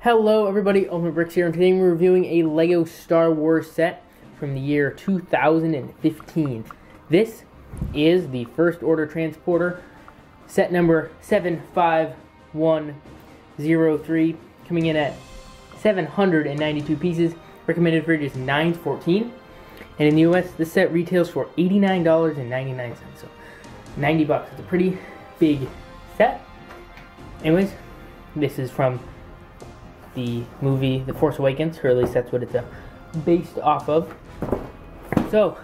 Hello everybody, Ultimate Bricks here, and today we're reviewing a LEGO Star Wars set from the year 2015. This is the First Order Transporter, set number 75103, coming in at 792 pieces, recommended for just $9.14. And in the US, this set retails for $89.99, so $90. It's a pretty big set. Anyways, this is from the movie The Force Awakens, or at least that's what it's based off of. So,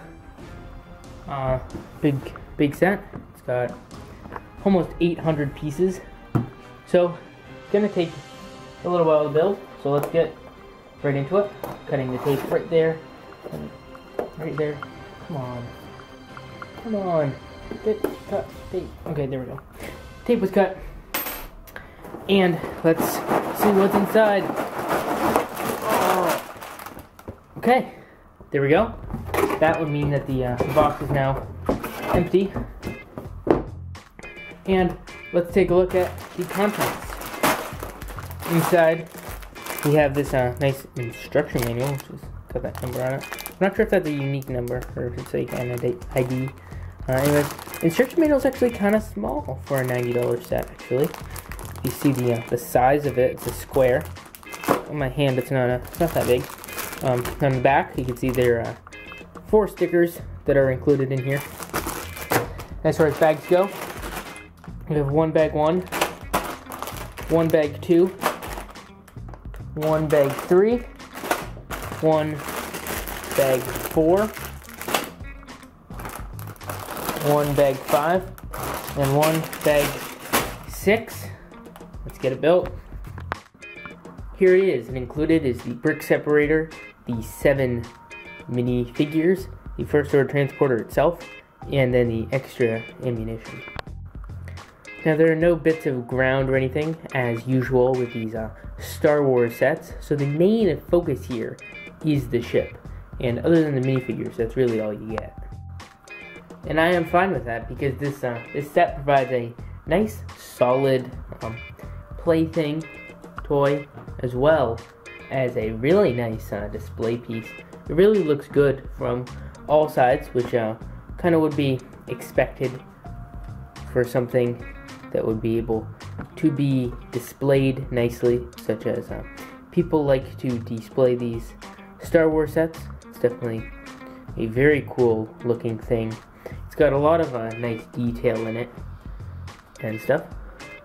big set. It's got almost 800 pieces. So, it's gonna take a little while to build. So let's get right into it. Cutting the tape right there, and right there. Come on, cut tape. Okay, there we go. Tape was cut, and let's see what's inside. Oh. Okay, there we go. That would mean that the box is now empty. And let's take a look at the contents. Inside, we have this nice instruction manual, which has got that number on it. I'm not sure if that's a unique number, or if it's like an ID. Anyways, instruction manual is actually kind of small for a $90 set, actually. You see the size of it. It's a square. On my hand, it's not that big. On the back, you can see there are 4 stickers that are included in here. As far as bags go, we have one bag 1, one bag 2, one bag 3, one bag 4, one bag 5, and one bag 6. Let's get it built. Here it is, and included is the brick separator, the 7 mini figures, the First Order Transporter itself, and then the extra ammunition. Now there are no bits of ground or anything, as usual with these Star Wars sets, so the main focus here is the ship. And other than the minifigures, that's really all you get. And I am fine with that, because this set provides a nice, solid plaything toy, as well as a really nice display piece. It really looks good from all sides, which kind of would be expected for something that would be able to be displayed nicely, such as people like to display these Star Wars sets. It's definitely a very cool looking thing. It's got a lot of nice detail in it and stuff.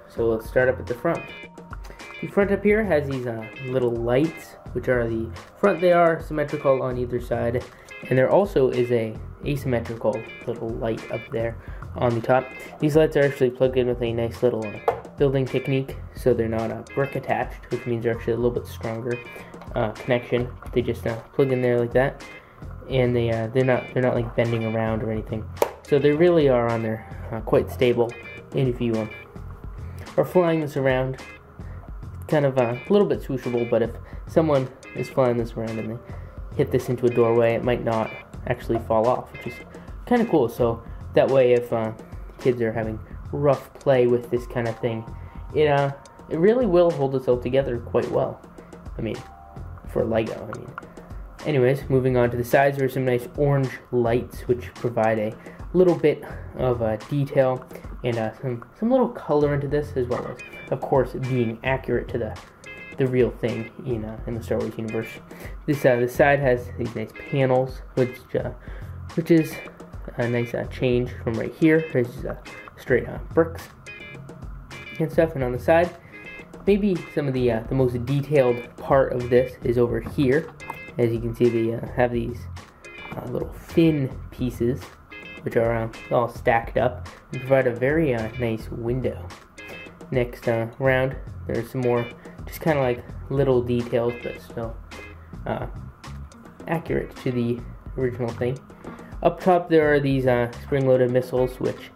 So let's start up at the front. The front up here has these little lights, which are the front. They are symmetrical on either side, and there also is a asymmetrical little light up there on the top. These lights are actually plugged in with a nice little building technique, so they're not brick attached, which means they're actually a little bit stronger connection. They just plug in there like that, and they're not like bending around or anything. So they really are on there quite stable. And if you are flying this around, kind of a little bit swooshable, but if someone is flying this around and they hit this into a doorway, it might not actually fall off, which is kind of cool. So that way, if kids are having rough play with this kind of thing, it really will hold itself together quite well. I mean, for Lego, I mean. Anyways, moving on to the sides, there are some nice orange lights which provide a little bit of detail and some little color into this, as well as, of course, being accurate to the real thing in the Star Wars universe. This side has these nice panels, which is a nice change from right here. There's straight bricks and stuff, and on the side, maybe some of the most detailed part of this is over here. As you can see, they have these little fin pieces, which are all stacked up and provide a very nice window. Next round, there's some more just kind of like little details, but still accurate to the original thing. Up top, there are these spring-loaded missiles, which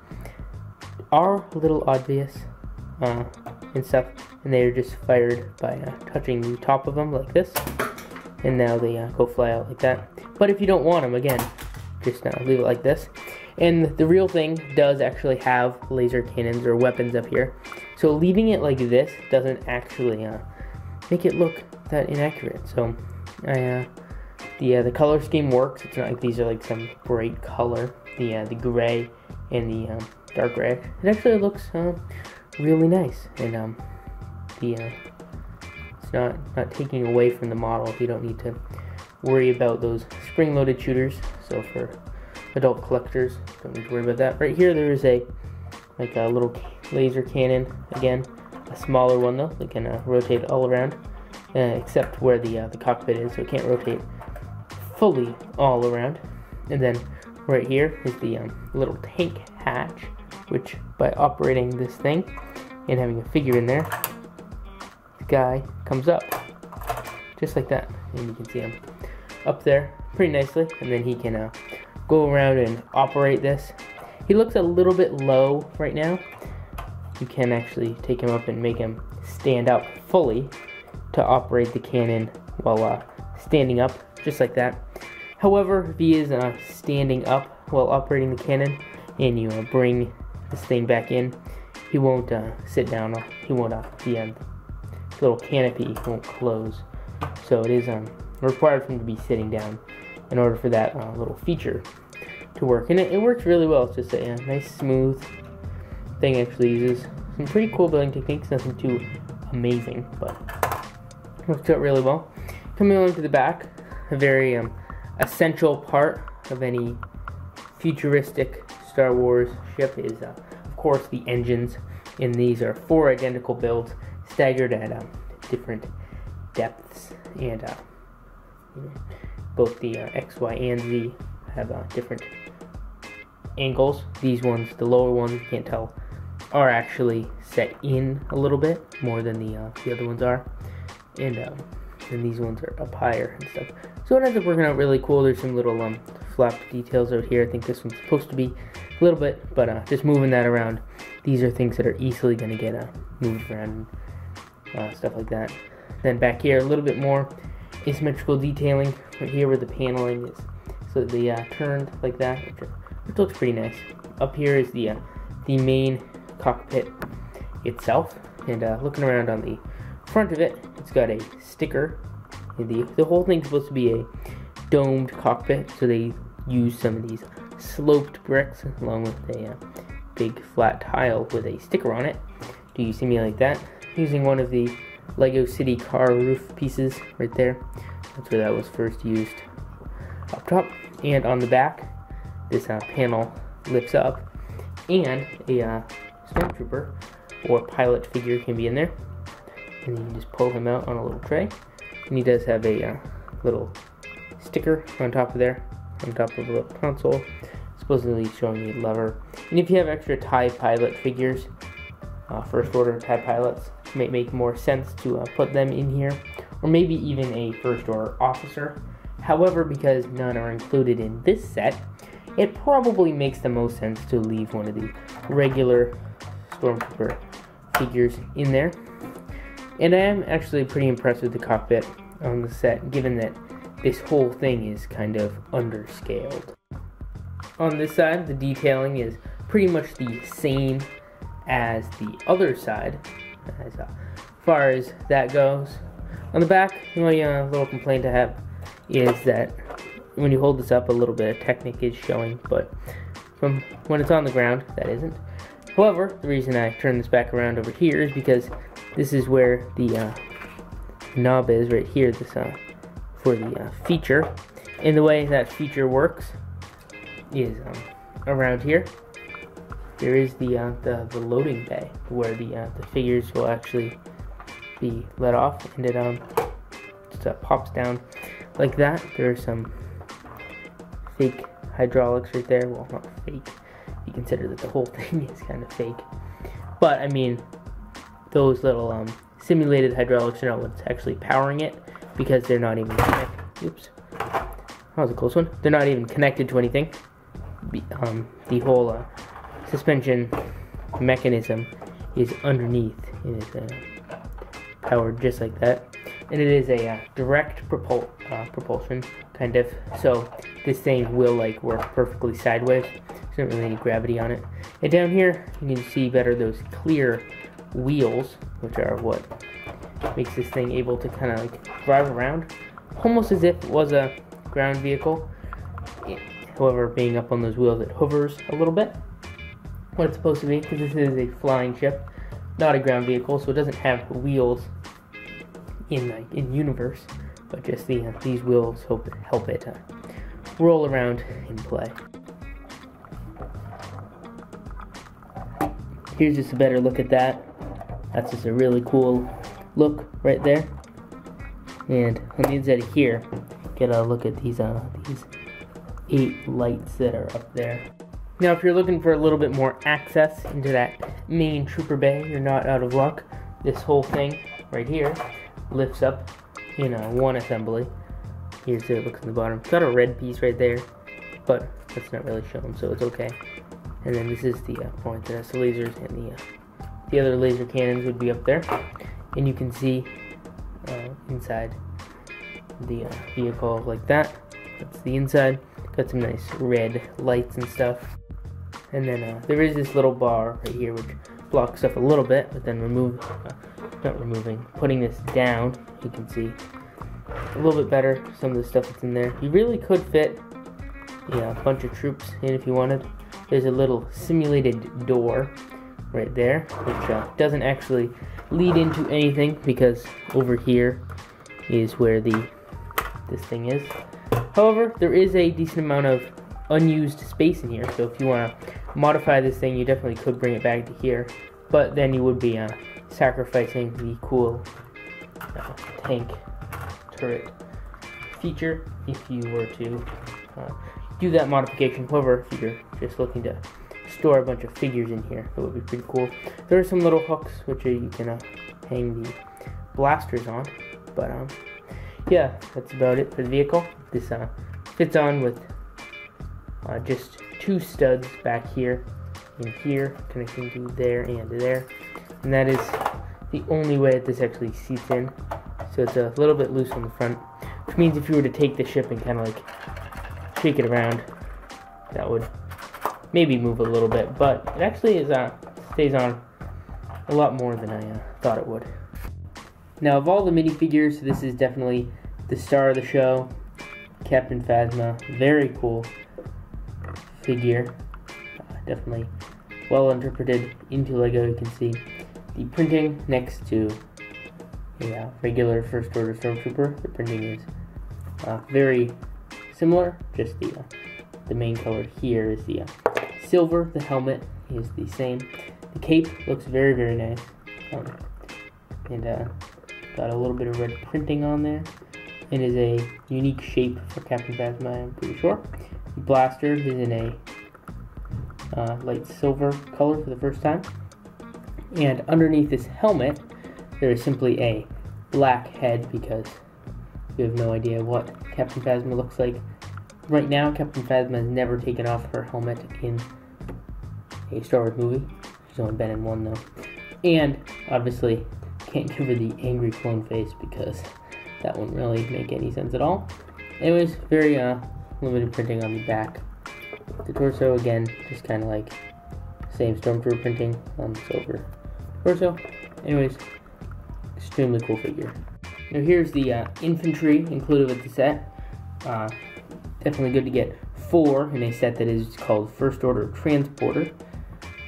are a little obvious and stuff, and they are just fired by touching the top of them like this, and now they go fly out like that. But if you don't want them, again, just leave it like this. And the real thing does actually have laser cannons or weapons up here. So leaving it like this doesn't actually make it look that inaccurate. So the color scheme works. It's not like these are like some bright color. The gray and the dark gray. It actually looks really nice, and it's not taking away from the model. You don't need to worry about those spring-loaded shooters. So for adult collectors, don't need to worry about that. Right here, there is a little laser cannon. Again, a smaller one though. They can rotate all around, except where the cockpit is, so it can't rotate fully all around. And then right here is the little tank hatch, which by operating this thing and having a figure in there, the guy comes up just like that, and you can see him up there pretty nicely. And then he can go around and operate this. He looks a little bit low right now. You can actually take him up and make him stand up fully to operate the cannon while standing up, just like that. However, if he is standing up while operating the cannon and you bring this thing back in, he won't sit down. He won't, the little canopy won't close. So it is required for him to be sitting down in order for that little feature to work. And it works really well. It's just a nice, smooth thing. Actually uses some pretty cool building techniques. Nothing too amazing, but works out really well. Coming along to the back, a very essential part of any futuristic Star Wars ship is, of course, the engines. And these are 4 identical builds, staggered at different depths, and both the X, Y, and Z have different angles. These ones, the lower ones, you can't tell, are actually set in a little bit more than the other ones are, and these ones are up higher and stuff. So it ends up working out really cool. There's some little flap details out here. I think this one's supposed to be a little bit, but just moving that around. These are things that are easily going to get moved around, and stuff like that. Then back here, a little bit more asymmetrical detailing right here where the paneling is slightly turned like that, which looks pretty nice. Up here is the main cockpit itself, and looking around on the front of it, it's got a sticker. The whole thing's supposed to be a domed cockpit, so they use some of these sloped bricks along with a big flat tile with a sticker on it to simulate that, using one of the Lego City car roof pieces right there. That's where that was first used, up top. And on the back, this panel lifts up, and a stormtrooper or pilot figure can be in there, and then you just pull him out on a little tray. And he does have a little sticker on top of there, on top of a little console, supposedly showing a lever. And if you have extra TIE pilot figures, first order TIE pilots, it may make more sense to put them in here, or maybe even a first order officer. However, because none are included in this set, it probably makes the most sense to leave one of the regular stormtrooper figures in there. And I am actually pretty impressed with the cockpit on the set, given that this whole thing is kind of underscaled. On this side, the detailing is pretty much the same as the other side, as far as that goes. On the back, the only little complaint I have is that when you hold this up, a little bit of Technic is showing, but from when it's on the ground, that isn't. However, the reason I turn this back around over here is because this is where the knob is, right here, this for the feature. And the way that feature works is around here. There is the loading bay where the figures will actually be let off, and it just pops down like that. There are some fake hydraulics right there. Well, not fake. You consider that the whole thing is kind of fake. But I mean, those little simulated hydraulics are not what's actually powering it, because they're not even connected. Oops, that was a close one. They're not even connected to anything. The whole suspension mechanism is underneath, and it's powered just like that. And it is a direct propulsion, kind of. So this thing will like work perfectly sideways. There's not really any gravity on it. And down here, you can see better those clear wheels, which are what makes this thing able to kind of like drive around, almost as if it was a ground vehicle. However, being up on those wheels, it hovers a little bit. What it's supposed to be, because this is a flying ship, not a ground vehicle, so it doesn't have wheels in universe, but just these wheels help it roll around and play. Here's just a better look at that. That's just a really cool look right there. And on the inside of here, get a look at these 8 lights that are up there. Now, if you're looking for a little bit more access into that main trooper bay, you're not out of luck. This whole thing right here lifts up in one assembly. Here's how it looks in the bottom. It's got a red piece right there, but that's not really shown, so it's okay. And then this is the point that has the lasers, and the other laser cannons would be up there. And you can see inside the vehicle like that. That's the inside. Got some nice red lights and stuff. And then there is this little bar right here which blocks stuff a little bit, but then putting this down, you can see a little bit better some of the stuff that's in there. You really could fit a bunch of troops in if you wanted. There's a little simulated door right there, which doesn't actually lead into anything, because over here is where this thing is. However, there is a decent amount of unused space in here, so if you want to modify this thing, you definitely could bring it back to here, but then you would be sacrificing the cool tank turret feature if you were to do that modification. However, if you're just looking to store a bunch of figures in here, that would be pretty cool. There are some little hooks which you can hang the blasters on, but yeah, that's about it for the vehicle. This fits on with just 2 studs back here and here, connecting to there and there, and that is the only way that this actually seats in. So it's a little bit loose on the front, which means if you were to take the ship and kind of like shake it around, that would maybe move a little bit, but it actually stays on a lot more than I thought it would. Now, of all the minifigures, this is definitely the star of the show. Captain Phasma, very cool figure, definitely well interpreted into Lego. You can see the printing next to a regular First Order Stormtrooper. The printing is very similar, just the main color here is the silver. The helmet is the same. The cape looks very, very nice, and got a little bit of red printing on there. It is a unique shape for Captain Phasma, I'm pretty sure. The blaster is in a light silver color for the first time. And underneath this helmet, there is simply a black head, because we have no idea what Captain Phasma looks like. Right now, Captain Phasma has never taken off her helmet in a Star Wars movie. She's only been in one, though. And, obviously, can't give her the angry clone face, because that wouldn't really make any sense at all. Anyways, very limited printing on the back. The torso, again, just kind of like same Stormtrooper printing on the silver torso. Anyways, extremely cool figure. Now here's the infantry included with the set. Definitely good to get 4 in a set that is called First Order Transporter.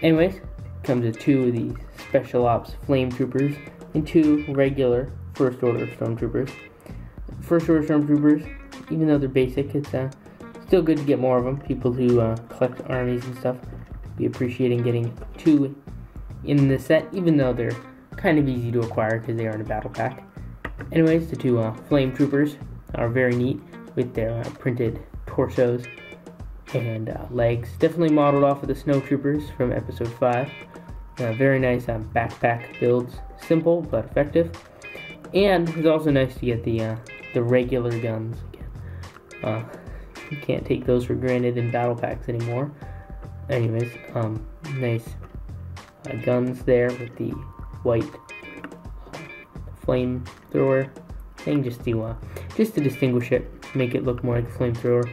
Anyways, comes with 2 of these Special Ops Flame Troopers and 2 regular First Order Stormtroopers. First Order Stormtroopers, even though they're basic, it's still good to get more of them. People who collect armies and stuff be appreciating getting 2 in this set, even though they're kind of easy to acquire because they are in a battle pack. Anyways, the 2 Flame Troopers are very neat with their printed torsos and legs. Definitely modeled off of the Snow Troopers from Episode 5. Very nice backpack builds. Simple but effective. And it's also nice to get the regular guns again. You can't take those for granted in battle packs anymore. Anyways, nice guns there with the white flamethrower thing, just to distinguish it, make it look more like a flamethrower,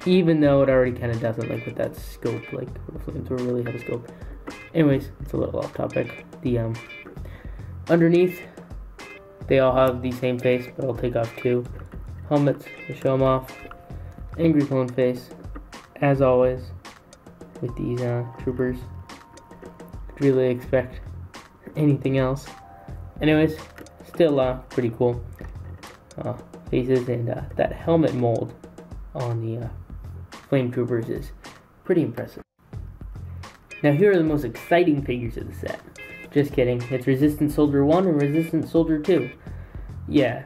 even though it already kind of doesn't, like with that scope, like the flamethrower really have a scope. Anyways, it's a little off topic. The underneath They all have the same face, but I'll take off 2 helmets to show them off. Angry clone face, as always, with these troopers. Could really expect anything else. Anyways, still pretty cool faces, and that helmet mold on the flame troopers is pretty impressive. Now here are the most exciting figures of the set. Just kidding, it's Resistant Soldier 1 and Resistant Soldier 2. Yeah,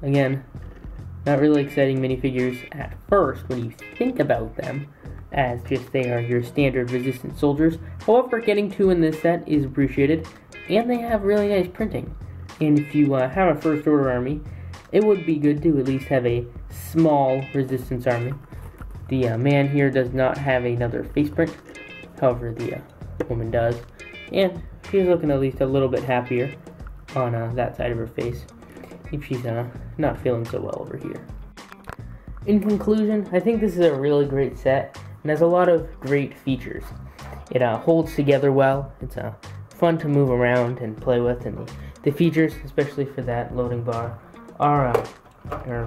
again, not really exciting minifigures at first when you think about them, as just they are your standard Resistant Soldiers. However, getting 2 in this set is appreciated, and they have really nice printing. And if you have a First Order army, it would be good to at least have a small Resistance army. The man here does not have another face print, however the woman does, and she's looking at least a little bit happier on that side of her face, if she's not feeling so well over here. In conclusion, I think this is a really great set, and has a lot of great features. It holds together well, it's fun to move around and play with, and the features, especially for that loading bar, or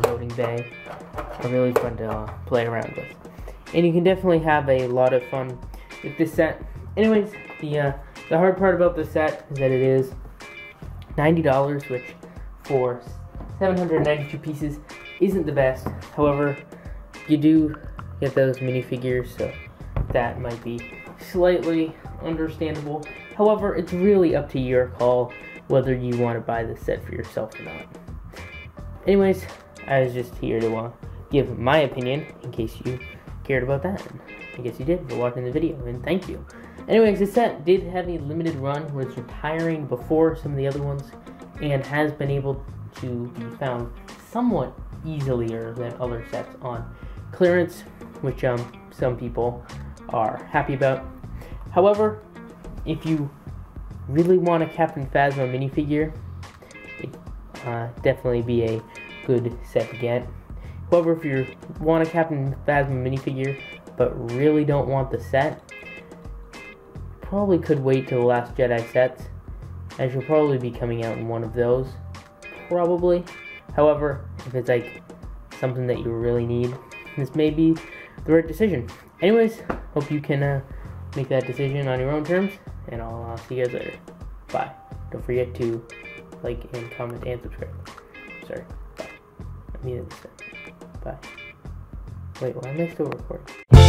loading bay, are really fun to play around with. And you can definitely have a lot of fun with this set. Anyways, the hard part about this set is that it is $90, which for 792 pieces isn't the best. However, you do get those minifigures, so that might be slightly understandable. However, it's really up to your call whether you want to buy this set for yourself or not. Anyways, I was just here to give my opinion in case you cared about that. I guess you did for watching the video, and thank you. Anyways, this set did have a limited run, was retiring before some of the other ones, and has been able to be found somewhat easier than other sets on clearance, which some people are happy about. However, if you really want a Captain Phasma minifigure, it'd definitely be a good set to get. However, if you want a Captain Phasma minifigure but really don't want the set, probably could wait till the Last Jedi sets, as you'll probably be coming out in one of those, probably. However, if it's like something that you really need, this may be the right decision. Anyways, hope you can make that decision on your own terms, and I'll see you guys later. Bye. Don't forget to like and comment and subscribe. Sorry. Bye. I needed this. Bye. Wait, why am I still recording?